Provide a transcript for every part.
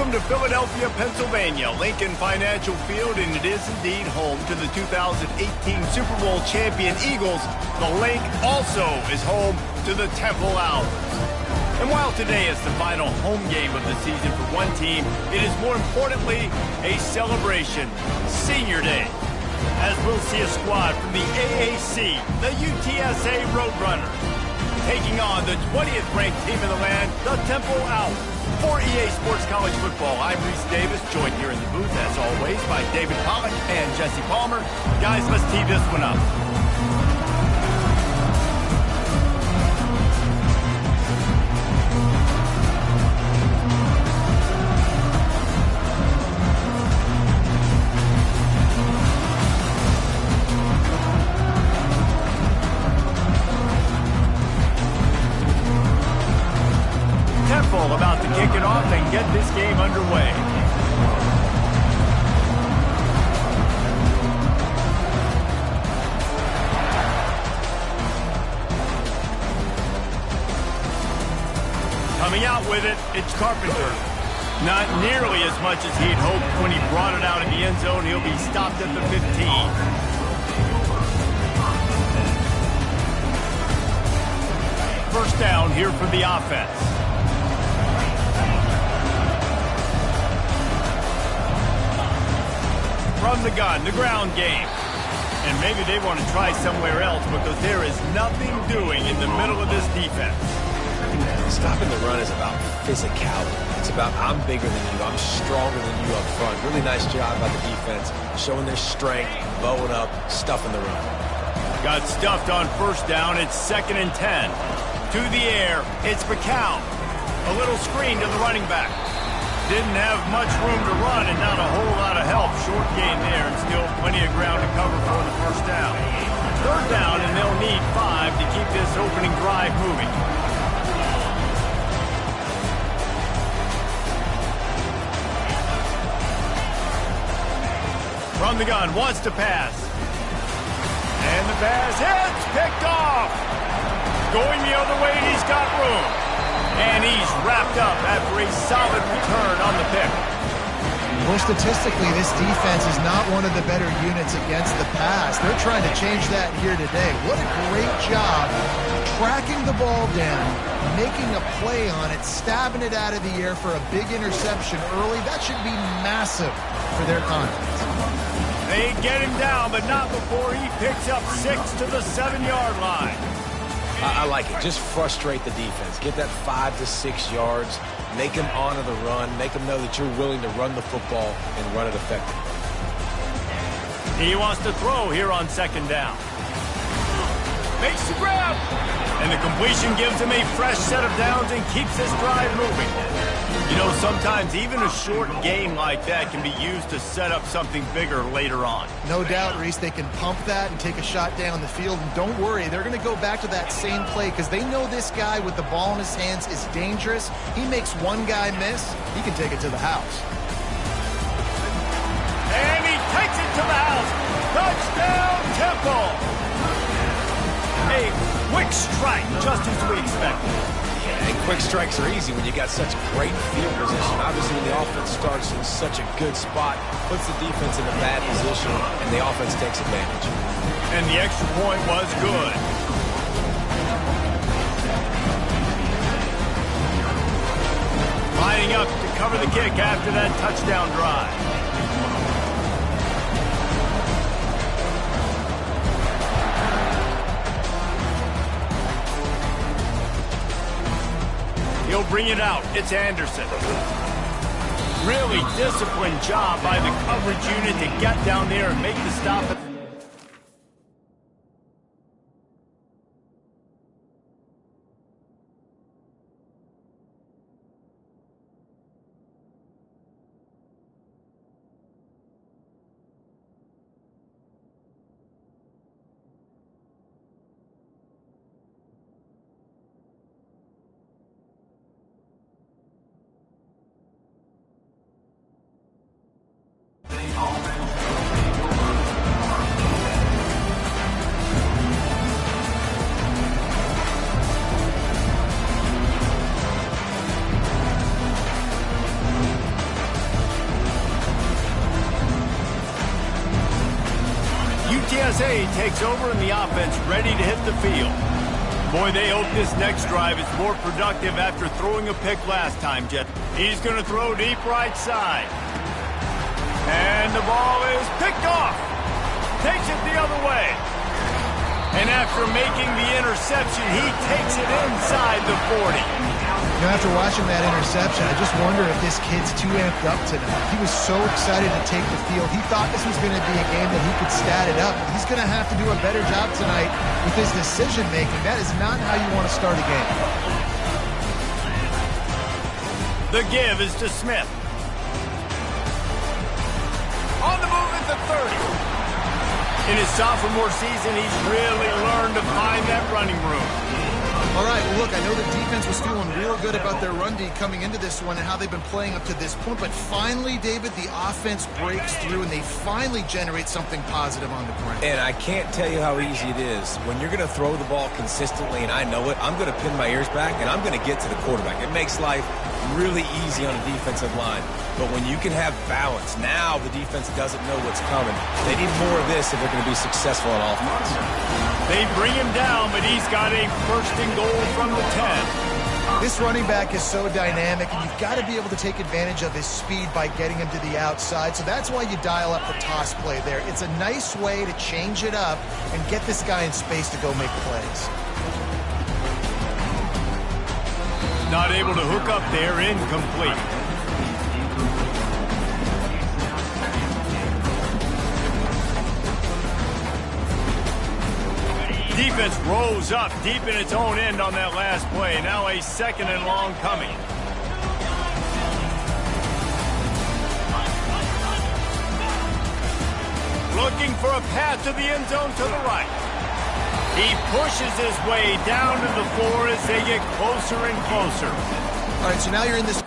Welcome to Philadelphia, Pennsylvania, Lincoln Financial Field, and it is indeed home to the 2018 Super Bowl champion Eagles. The Link also is home to the Temple Owls. And while today is the final home game of the season for one team, it is more importantly a celebration, Senior Day, as we'll see a squad from the AAC, the UTSA Roadrunners, taking on the 20th ranked team in the land, the Temple Owls. For EA Sports College Football, I'm Reese Davis, joined here in the booth, as always, by David Pollock and Jesse Palmer. Guys, let's tee this one up. About to kick it off and get this game underway. Coming out with it, it's Carpenter. Not nearly as much as he'd hoped when he brought it out in the end zone. He'll be stopped at the 15. First down here for the offense. From the gun, the ground game. And maybe they want to try somewhere else because there is nothing doing in the middle of this defense. Stopping the run is about physicality. It's about I'm bigger than you, I'm stronger than you up front. Really nice job by the defense, showing their strength, bowing up, stuffing the run. Got stuffed on first down. It's 2nd and 10. To the air, it's McCown. A little screen to the running back. Didn't have much room to run and not a whole lot of help. Short gain there and still plenty of ground to cover for the first down. Third down, and they'll need 5 to keep this opening drive moving. From the gun, wants to pass. And the pass hits, picked off. Going the other way, and he's got room. And he's wrapped up after a solid return on the pick. Well, statistically, this defense is not one of the better units against the pass. They're trying to change that here today. What a great job tracking the ball down, making a play on it, stabbing it out of the air for a big interception early. That should be massive for their confidence. They get him down, but not before he picks up 6 to the 7-yard line. I like it. Just frustrate the defense. Get that 5 to 6 yards. Make them honor the run. Make them know that you're willing to run the football and run it effectively. He wants to throw here on 2nd down. Makes the grab. And the completion gives him a fresh set of downs and keeps this drive moving. You know, sometimes even a short game like that can be used to set up something bigger later on. No doubt, Reese, they can pump that and take a shot down the field. And don't worry, they're going to go back to that same play because they know this guy with the ball in his hands is dangerous. He makes one guy miss, he can take it to the house. And he takes it to the house. Touchdown, Temple. A quick strike, just as we expected. And quick strikes are easy when you got such great field position. Obviously, when the offense starts in such a good spot, puts the defense in a bad position, and the offense takes advantage. And the extra point was good. Lining up to cover the kick after that touchdown drive. He'll bring it out. It's Anderson. Really disciplined job by the coverage unit to get down there and make the stop. takes over and the offense ready to hit the field. Boy, they hope this next drive is more productive after throwing a pick last time, Jeff. He's going to throw deep right side. And the ball is picked off. Takes it the other way. And after making the interception, he takes it inside the 40. You know, after watching that interception, I just wonder if this kid's too amped up tonight. He was so excited to take the field. He thought this was going to be a game that he could stat it up. He's going to have to do a better job tonight with his decision-making. That is not how you want to start a game. The give is to Smith. On the move at the 30. In his sophomore season, he's really learned to find that running room. All right, well, look, I know the defense was feeling real good about their run D coming into this one and how they've been playing up to this point, but finally, David, the offense breaks through and they finally generate something positive on the ground. And I can't tell you how easy it is. When you're going to throw the ball consistently, and I know it, I'm going to pin my ears back and I'm going to get to the quarterback. It makes life really easy on a defensive line. But when you can have balance, now the defense doesn't know what's coming. They need more of this if they're going to be successful on offense. They bring him down, but he's got a first and goal from the 10. This running back is so dynamic, and you've got to be able to take advantage of his speed by getting him to the outside. So that's why you dial up the toss play there. It's a nice way to change it up and get this guy in space to go make plays. Not able to hook up there, incomplete. Defense rose up deep in its own end on that last play. Now a second and long coming. Looking for a path to the end zone to the right. He pushes his way down to the floor as they get closer and closer. All right, so now you're in this.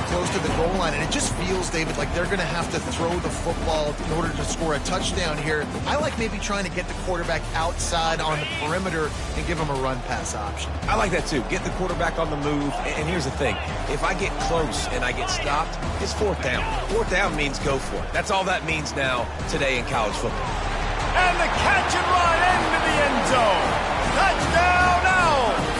Close to the goal line, and it just feels, David, like they're going to have to throw the football in order to score a touchdown here. I like maybe trying to get the quarterback outside on the perimeter and give him a run-pass option. I like that too. Get the quarterback on the move. And here's the thing. If I get close and I get stopped, it's fourth down. Fourth down means go for it. That's all that means now today in college football. And the catch and run into the end zone. Touchdown Owls!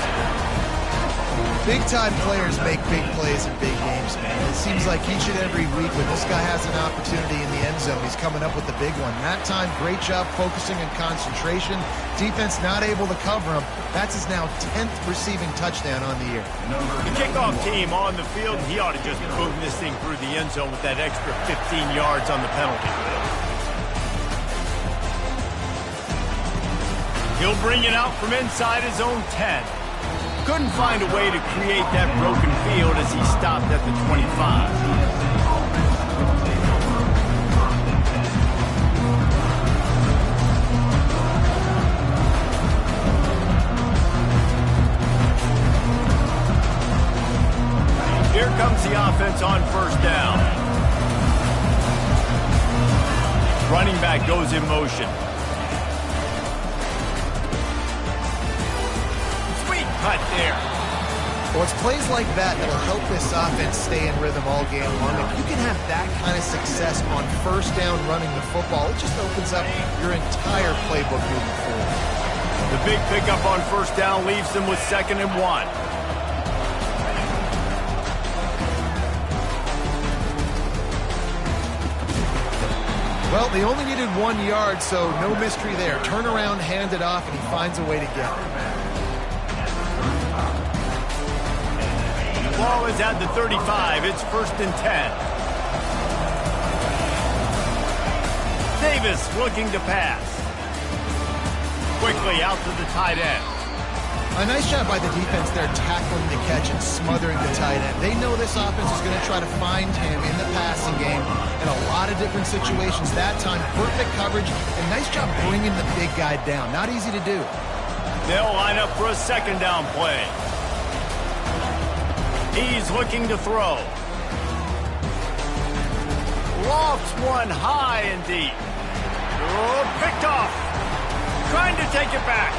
Big-time players make big plays in big games, man. It seems like each and every week when this guy has an opportunity in the end zone, he's coming up with the big one. That time, great job focusing and concentration. Defense not able to cover him. That's his now 10th receiving touchdown on the year. The kickoff team on the field, he ought to just boom this thing through the end zone with that extra 15 yards on the penalty. He'll bring it out from inside his own 10. Couldn't find a way to create that broken field as he stopped at the 25. Here comes the offense on first down. Running back goes in motion. Cut there. Well, it's plays like that that'll help this offense stay in rhythm all game long. If you can have that kind of success on first down running the football, it just opens up your entire playbook moving forward. The big pickup on first down leaves them with 2nd and 1. Well, they only needed 1 yard, so no mystery there. Turn around, hand it off, and he finds a way to get it. Ball is at the 35. It's 1st and 10. Davis looking to pass. Quickly out to the tight end. A nice job by the defense there tackling the catch and smothering the tight end. They know this offense is going to try to find him in the passing game in a lot of different situations. That time, perfect coverage and nice job bringing the big guy down. Not easy to do. They'll line up for a 2nd down play. He's looking to throw. Lofts one high and deep. Oh, picked off. Trying to take it back.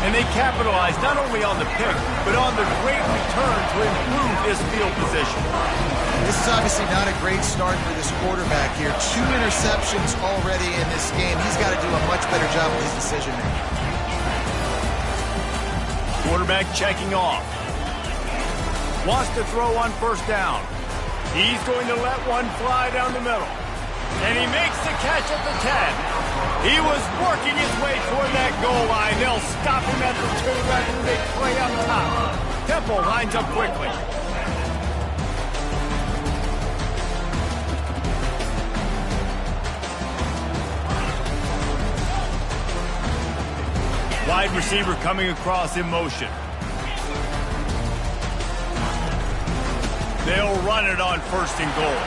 And they capitalize not only on the pick, but on the great return to improve this field position. This is obviously not a great start for this quarterback here. 2 interceptions already in this game. He's got to do a much better job with his decision making. Quarterback checking off. Wants to throw on first down. He's going to let one fly down the middle. And he makes the catch at the 10. He was working his way toward that goal line. They'll stop him at the 2 after they play up top. Temple lines up quickly. Wide receiver coming across in motion. They'll run it on first and goal.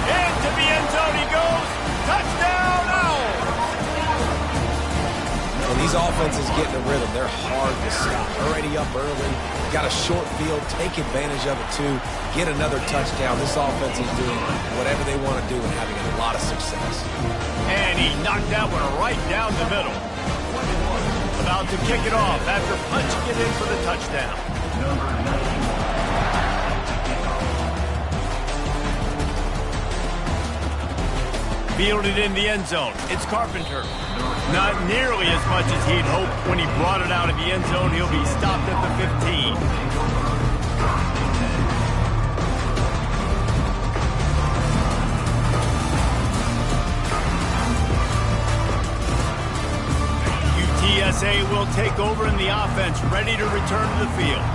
Into the end zone he goes. Touchdown, Owls! When these offenses get in a rhythm, they're hard to stop. Already up early, got a short field, take advantage of it too, get another touchdown. This offense is doing whatever they want to do and having a lot of success. And he knocked that one right down the middle. About to kick it off after punching it in for the touchdown. Fielded in the end zone. It's Carpenter. Not nearly as much as he'd hoped when he brought it out of the end zone. He'll be stopped at the 15. UTSA will take over in the offense, ready to return to the field.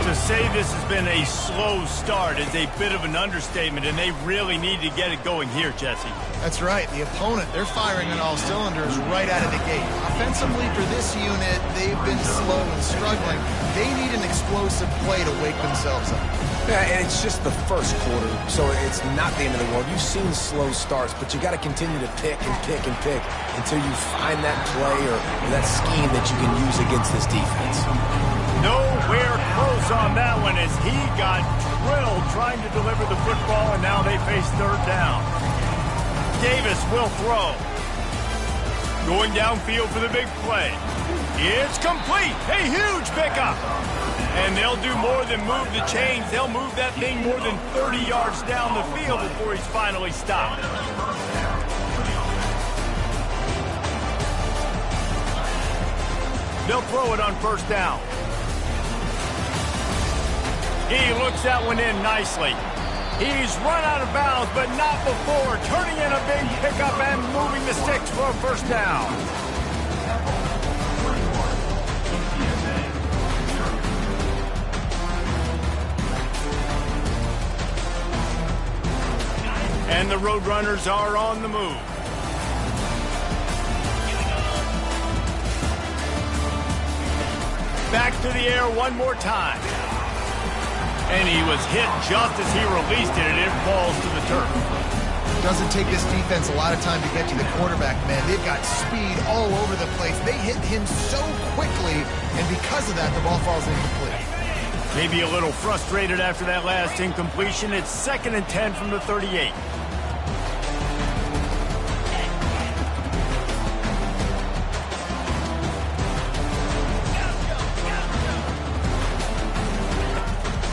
To say this has been a slow start is a bit of an understatement, and they really need to get it going here, Jesse. That's right. The opponent, they're firing on all cylinders right out of the gate. Offensively for this unit, they've been slow and struggling. They need an explosive play to wake themselves up. Yeah, and it's just the first quarter, so it's not the end of the world. You've seen slow starts, but you got to continue to pick and pick and pick until you find that play or that scheme that you can use against this defense. Nowhere close on that one as he got drilled trying to deliver the football, and now they face third down. Davis will throw. Going downfield for the big play. It's complete. A huge pickup. And they'll do more than move the chains. They'll move that thing more than 30 yards down the field before he's finally stopped. They'll throw it on first down. He looks that one in nicely. He's run out of bounds, but not before turning in a big pickup and moving the sticks for a first down. And the Roadrunners are on the move. Back to the air one more time. And he was hit just as he released it, and it falls to the turf. Doesn't take this defense a lot of time to get to the quarterback, man. They've got speed all over the place. They hit him so quickly, and because of that, the ball falls incomplete. Maybe a little frustrated after that last incompletion. It's 2nd and 10 from the 38.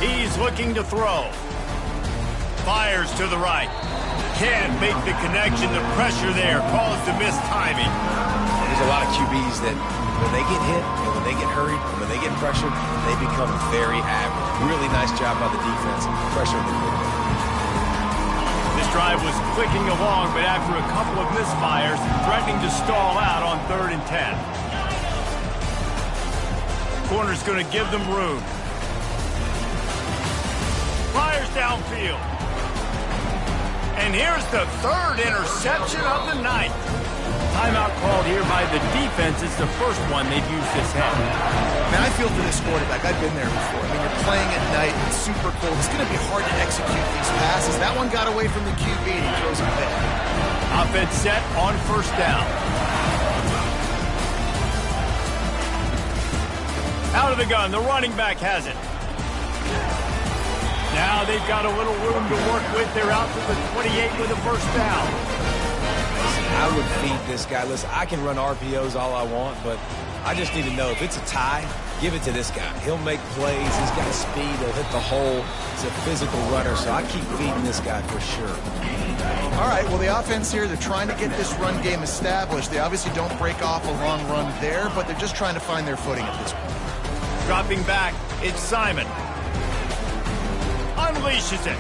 He's looking to throw. Fires to the right. Can't make the connection. The pressure there caused the missed timing. There's a lot of QBs that when they get hit and when they get hurried and when they get pressured, they become very average. Really nice job by the defense pressuring the quarterback. This drive was clicking along, but after a couple of misfires, threatening to stall out on 3rd and 10. Corner's going to give them room. Fires downfield. And here's the 3rd interception of the night. Timeout called here by the defense. It's the first one they've used this half. Man, I feel for this quarterback. I've been there before. I mean, you're playing at night. It's super cold. It's going to be hard to execute these passes. That one got away from the QB, and he throws a pick. Offense set on first down. Out of the gun, the running back has it. Now they've got a little room to work with. They're out to the 28 with a first down. I would feed this guy. Listen, I can run RPOs all I want, but I just need to know if it's a tie, give it to this guy. He'll make plays. He's got speed. He'll hit the hole. He's a physical runner, so I keep feeding this guy for sure. All right, well, the offense here, they're trying to get this run game established. They obviously don't break off a long run there, but they're just trying to find their footing at this point. Dropping back, it's Simon. Unleashes it.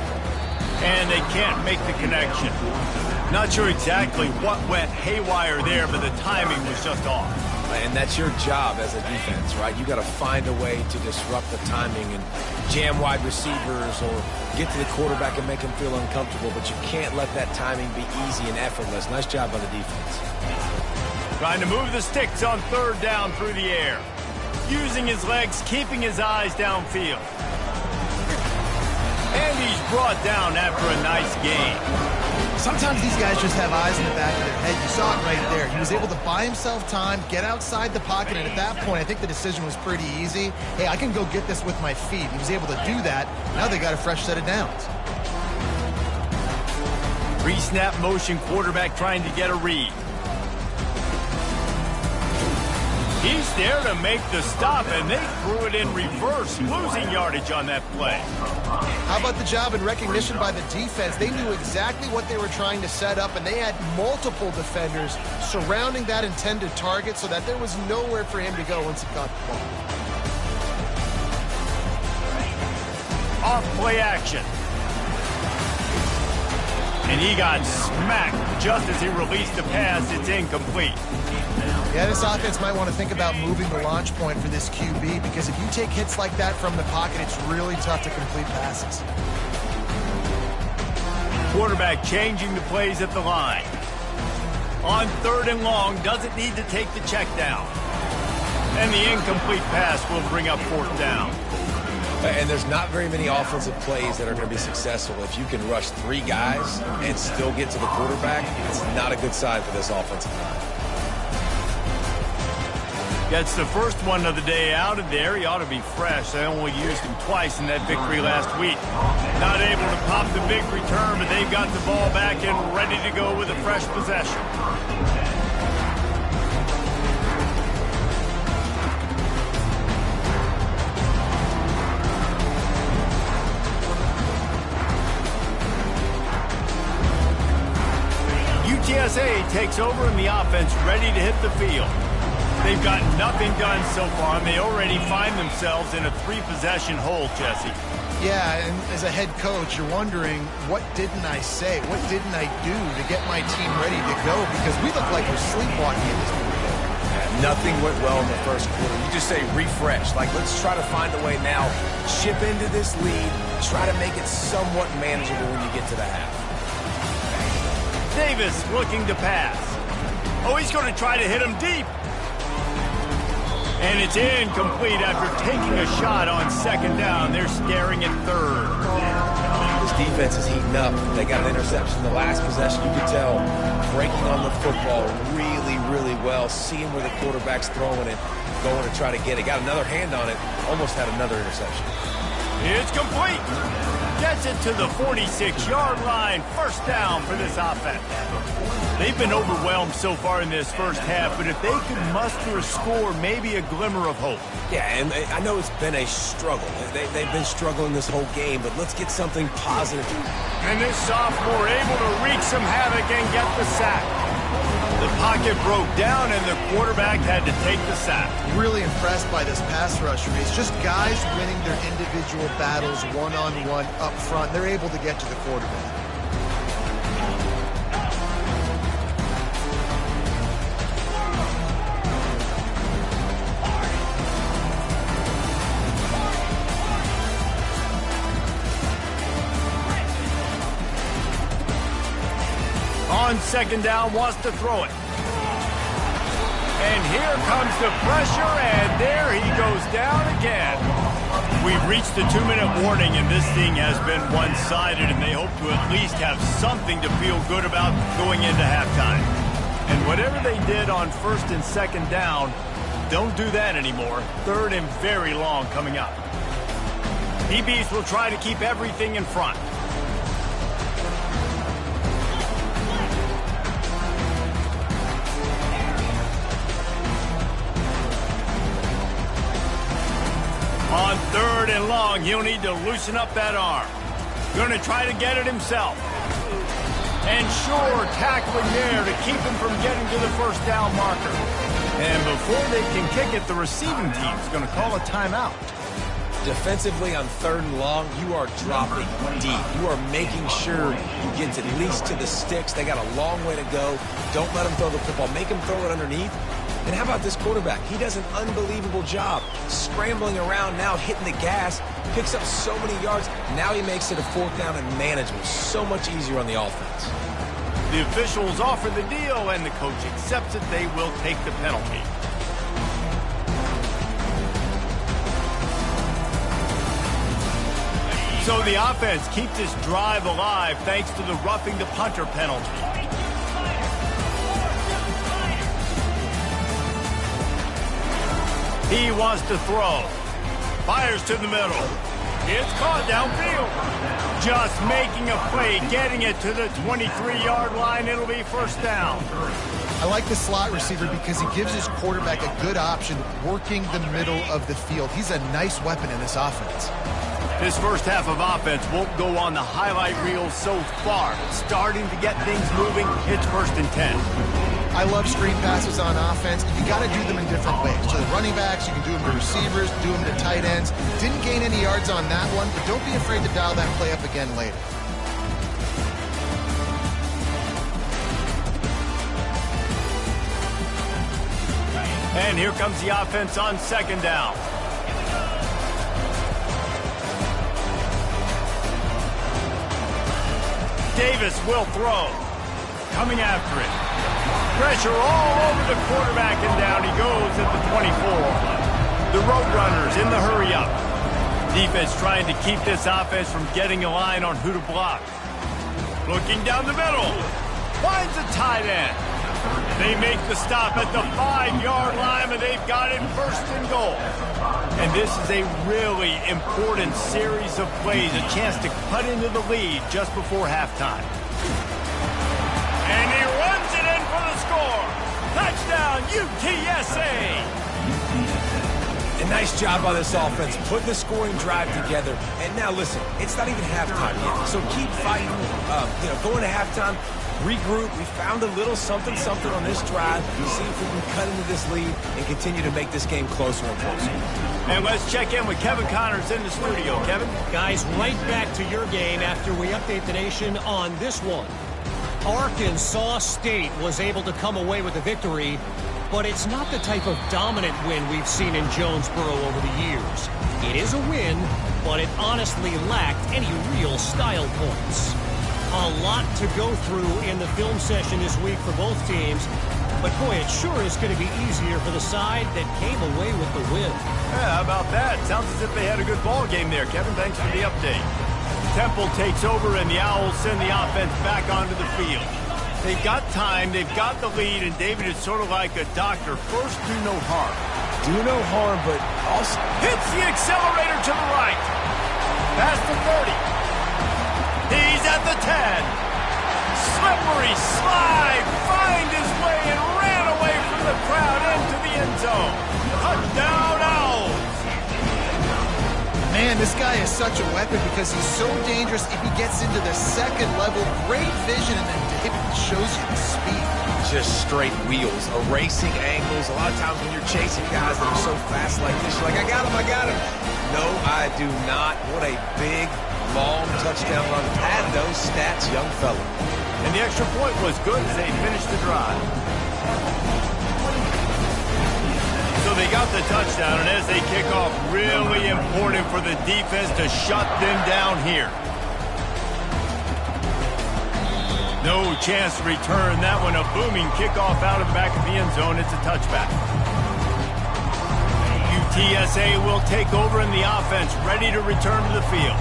And they can't make the connection. Not sure exactly what went haywire there, but the timing was just off. And that's your job as a defense, right? You got to find a way to disrupt the timing and jam wide receivers or get to the quarterback and make him feel uncomfortable, but you can't let that timing be easy and effortless. Nice job by the defense. Trying to move the sticks on third down through the air. Using his legs, keeping his eyes downfield. And he's brought down after a nice gain. Sometimes these guys just have eyes in the back of their head. You saw it right there. He was able to buy himself time, get outside the pocket, and at that point, I think the decision was pretty easy. Hey, I can go get this with my feet. He was able to do that. Now they got a fresh set of downs. Pre-snap motion quarterback trying to get a read. He's there to make the stop, and they threw it in reverse, losing yardage on that play. How about the job and recognition by the defense? They knew exactly what they were trying to set up, and they had multiple defenders surrounding that intended target so that there was nowhere for him to go once he caught the ball. Off play action. And he got smacked just as he released the pass. It's incomplete. Yeah, this offense might want to think about moving the launch point for this QB because if you take hits like that from the pocket, it's really tough to complete passes. Quarterback changing the plays at the line. On third and long, doesn't need to take the check down. And the incomplete pass will bring up fourth down. And there's not very many offensive plays that are going to be successful. If you can rush three guys and still get to the quarterback, it's not a good sign for this offensive line. Gets the first one of the day out of there. He ought to be fresh. They only used him twice in that victory last week. Not able to pop the big return, but they've got the ball back and ready to go with a fresh possession. UTSA takes over and the offense ready to hit the field. They've got nothing done so far, and they already find themselves in a three-possession hole, Jesse. Yeah, and as a head coach, you're wondering, what didn't I say? What didn't I do to get my team ready to go? Because we look like we're sleepwalking in this movie. Yeah, nothing went well in the first quarter. You just say refresh. Like, let's try to find a way now. Chip into this lead. Try to make it somewhat manageable when you get to the half. Davis looking to pass. Oh, he's going to try to hit him deep. And it's incomplete after taking a shot on second down. They're staring at third. This defense is heating up. They got an interception the last possession. You could tell breaking on the football really, really well, seeing where the quarterback's throwing it, going to try to get it. Got another hand on it, almost had another interception. It's complete. Gets it to the 46-yard line. First down for this offense. They've been overwhelmed so far in this first half, but if they could muster a score, maybe a glimmer of hope. Yeah, and I know it's been a struggle. They've been struggling this whole game, but let's get something positive. And this sophomore able to wreak some havoc and get the sack. The pocket broke down, and the quarterback had to take the sack. Really impressed by this pass rush. It's just guys winning their individual battles one-on-one up front. They're able to get to the quarterback. On second down, wants to throw it. And here comes the pressure, and there he goes down again. We've reached the 2-minute warning, and this thing has been one-sided, and they hope to at least have something to feel good about going into halftime. And whatever they did on first and second down, don't do that anymore. Third and very long coming up. DBs will try to keep everything in front. On third and long, he'll need to loosen up that arm. Going to try to get it himself. And sure, tackling there to keep him from getting to the first down marker. And before they can kick it, the receiving team's going to call a timeout. Defensively on third and long, you are dropping deep. You are making sure you get at least to the sticks. They got a long way to go. Don't let them throw the football. Make them throw it underneath. And how about this quarterback? He does an unbelievable job scrambling around now, hitting the gas, picks up so many yards. Now he makes it a fourth down and manageable. So much easier on the offense. The officials offer the deal, and the coach accepts it. They will take the penalty. So the offense keeps this drive alive thanks to the roughing the punter penalty. He wants to throw. Fires to the middle. It's caught downfield. Just making a play, getting it to the 23-yard line. It'll be first down. I like the slot receiver because he gives his quarterback a good option working the middle of the field. He's a nice weapon in this offense. This first half of offense won't go on the highlight reel so far. Starting to get things moving. It's first and 10. I love screen passes on offense. You got to do them in different ways. To the running backs, you can do them to receivers, do them to tight ends. Didn't gain any yards on that one, but don't be afraid to dial that play up again later. And here comes the offense on second down. Davis will throw. Coming after it. Pressure all over the quarterback, and down he goes at the 24. The Roadrunners in the hurry-up. Defense trying to keep this offense from getting a line on who to block. Looking down the middle. Finds a tight end. They make the stop at the 5-yard line, and they've got it first and goal. And this is a really important series of plays, a chance to cut into the lead just before halftime. And he runs it in for the score. Touchdown, UTSA. A nice job by this offense, putting the scoring drive together. And now listen, it's not even halftime yet, so keep fighting. Going to halftime, regroup. We found a little something on this drive. See if we can cut into this lead and continue to make this game closer and closer. And let's check in with Kevin Connors in the studio. Kevin? Guys, right back to your game after we update the nation on this one. Arkansas State was able to come away with a victory, but it's not the type of dominant win we've seen in Jonesboro over the years. It is a win, but it honestly lacked any real style points. A lot to go through in the film session this week for both teams, but boy, it sure is going to be easier for the side that came away with the win. Yeah, how about that? Sounds as if they had a good ball game there, Kevin. Thanks for the update. Temple takes over, and the Owls send the offense back onto the field. They've got time, they've got the lead, and David is sort of like a doctor. First, do no harm. Do no harm, but also hits the accelerator to the right. Past the 30. He's at the 10. Slippery slide, find his way and ran away from the crowd into the end zone. Touchdown, Owls. Man, this guy is such a weapon because he's so dangerous if he gets into the second level. Great vision, and then David shows you the speed. Just straight wheels, erasing angles. A lot of times when you're chasing guys that are so fast like this, you're like, I got him. No, I do not. What a big, long touchdown run. Pad those stats, young fella. And the extra point was good as they finished the drive. So they got the touchdown, and as they kick off, really important for the defense to shut them down here. No chance to return that one. A booming kickoff out of the back of the end zone. It's a touchback. UTSA will take over in the offense, ready to return to the field.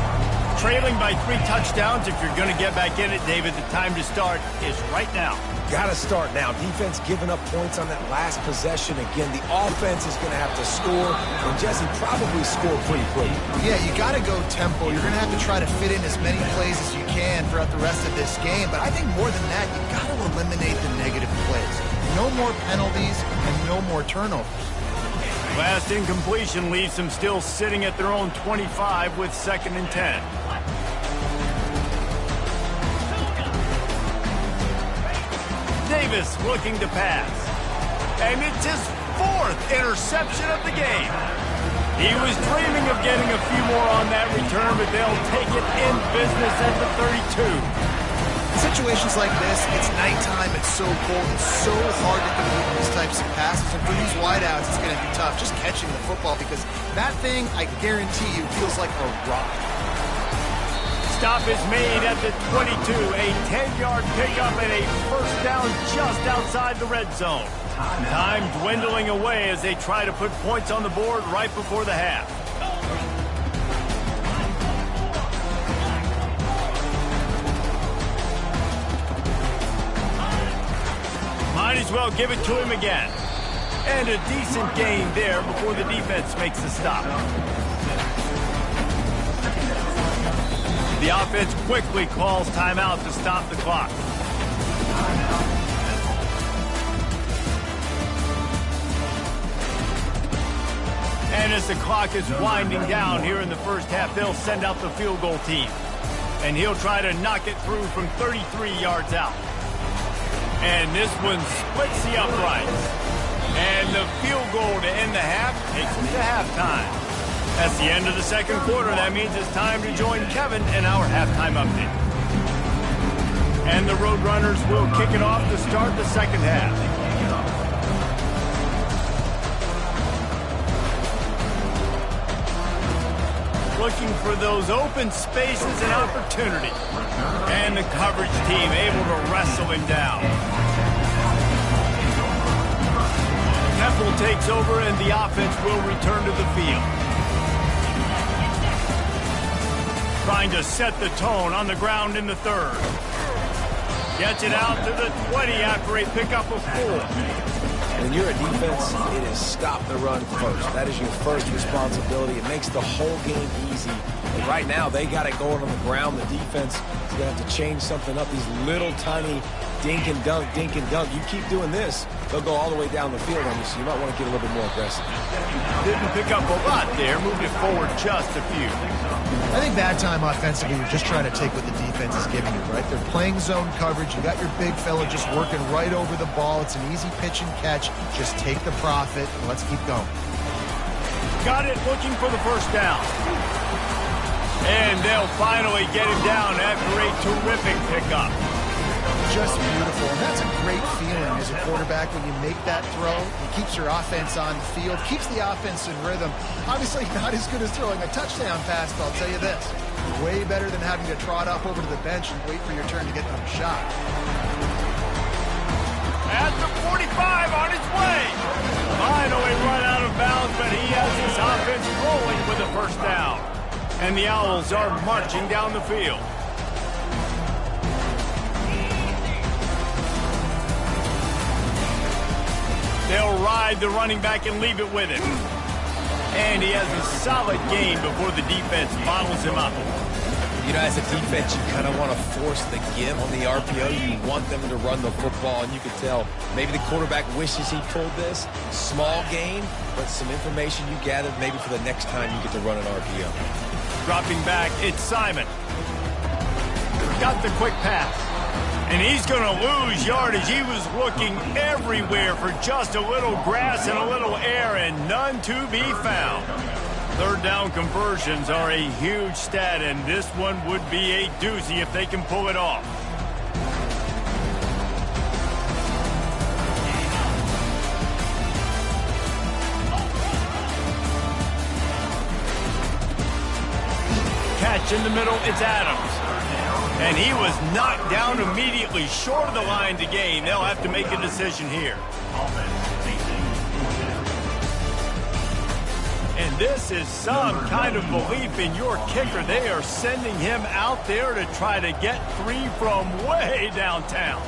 trailing by 3 touchdowns. If you're going to get back in it, David, the time to start is right now. Got to start now. Defense giving up points on that last possession. Again, the offense is going to have to score, and Jesse probably score pretty quick. Yeah, you got to go tempo. You're going to have to try to fit in as many plays as you can throughout the rest of this game. But I think more than that, you got to eliminate the negative plays. No more penalties and no more turnovers. Last incompletion leaves them still sitting at their own 25 with 2nd and 10. Davis looking to pass. And it's his 4th interception of the game. He was dreaming of getting a few more on that return, but they'll take it in business at the 32. Situations like this, it's nighttime, it's so cold, it's so hard to complete these types of passes, and for these wideouts, it's going to be tough just catching the football because that thing, I guarantee you, feels like a rock. Stop is made at the 22, a 10-yard pickup and a 1st down just outside the red zone. Time dwindling away as they try to put points on the board right before the half. Might as well give it to him again. And a decent gain there before the defense makes the stop. The offense quickly calls timeout to stop the clock. And as the clock is winding down here in the first half, they'll send out the field goal team. And he'll try to knock it through from 33 yards out. And this one splits the uprights. And the field goal to end the half takes them to halftime. That's the end of the 2nd quarter. That means it's time to join Kevin in our halftime update. And the Roadrunners will kick it off to start the 2nd half. Looking for those open spaces and opportunity. And the coverage team able to wrestle him down. Temple takes over and the offense will return to the field. Trying to set the tone on the ground in the 3rd. Gets it out to the 20 after a pickup of 4. When you're a defense, it is stop the run first. That is your first responsibility. It makes the whole game easy. And right now, they got it going on the ground. The defense is going to have to change something up. These little tiny dink and dunk, dink and dunk. You keep doing this, they'll go all the way down the field on you, so you might want to get a little bit more aggressive. Didn't pick up a lot there. Moved it forward just a few. I think that time offensively, you're just trying to take what the defense is giving you, right? They're playing zone coverage. You got your big fella just working right over the ball. It's an easy pitch and catch. Just take the profit and let's keep going. Got it, looking for the 1st down. And they'll finally get him down after a terrific pickup. Just beautiful. And that's a great feeling as a quarterback when you make that throw. It keeps your offense on the field, keeps the offense in rhythm. Obviously not as good as throwing a touchdown pass, but I'll tell you this. Way better than having to trot up over to the bench and wait for your turn to get another shot. At the 45 on his way. Finally run out of bounds, but he has his offense rolling with a 1st down. And the Owls are marching down the field. They'll ride the running back and leave it with him. And he has a solid gain before the defense bottles him up. You know, as a defense, you kind of want to force the give on the RPO. You want them to run the football, and you can tell maybe the quarterback wishes he pulled this. Small gain, but some information you gathered maybe for the next time you get to run an RPO. Dropping back, it's Simon. Got the quick pass. And he's going to lose yardage. He was looking everywhere for just a little grass and a little air, and none to be found. 3rd down conversions are a huge stat, and this one would be a doozy if they can pull it off. Catch in the middle, it's Adams. And he was knocked down immediately short of the line to gain. They'll have to make a decision here. And this is some kind of belief in your kicker. They are sending him out there to try to get 3 from way downtown.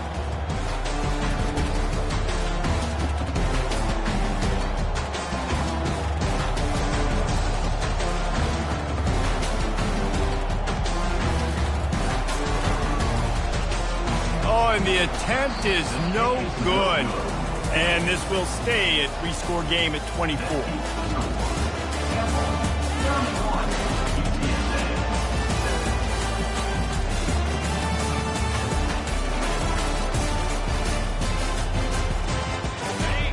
Oh, and the attempt is no good. And this will stay a 3-score game at 24.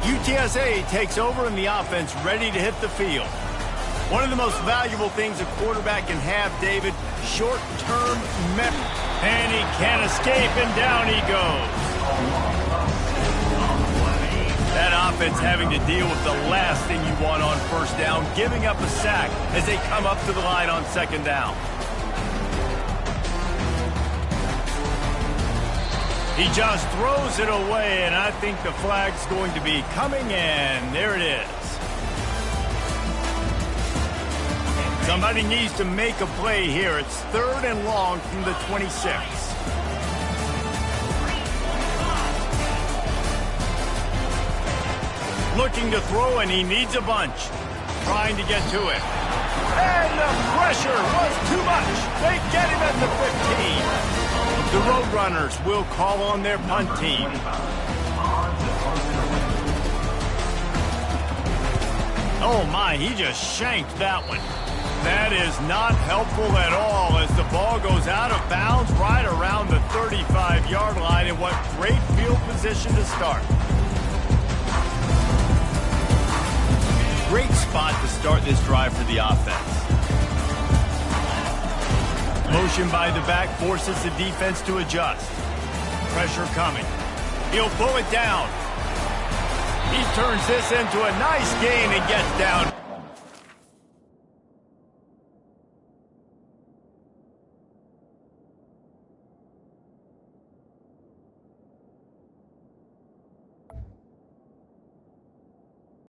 UTSA takes over in the offense, ready to hit the field. One of the most valuable things a quarterback can have, David, short-term memory. And he can't escape, and down he goes. That offense having to deal with the last thing you want on first down, giving up a sack as they come up to the line on second down. He just throws it away, and I think the flag's going to be coming, and there it is. Somebody needs to make a play here. It's 3rd and long from the 26. Looking to throw, and he needs a bunch. Trying to get to it. And the pressure was too much. They get him at the 15. The Roadrunners will call on their punt team. Oh my, he just shanked that one. That is not helpful at all as the ball goes out of bounds right around the 35-yard line. And what great field position to start. Great spot to start this drive for the offense. Motion by the back forces the defense to adjust. Pressure coming. He'll pull it down. He turns this into a nice gain and gets down.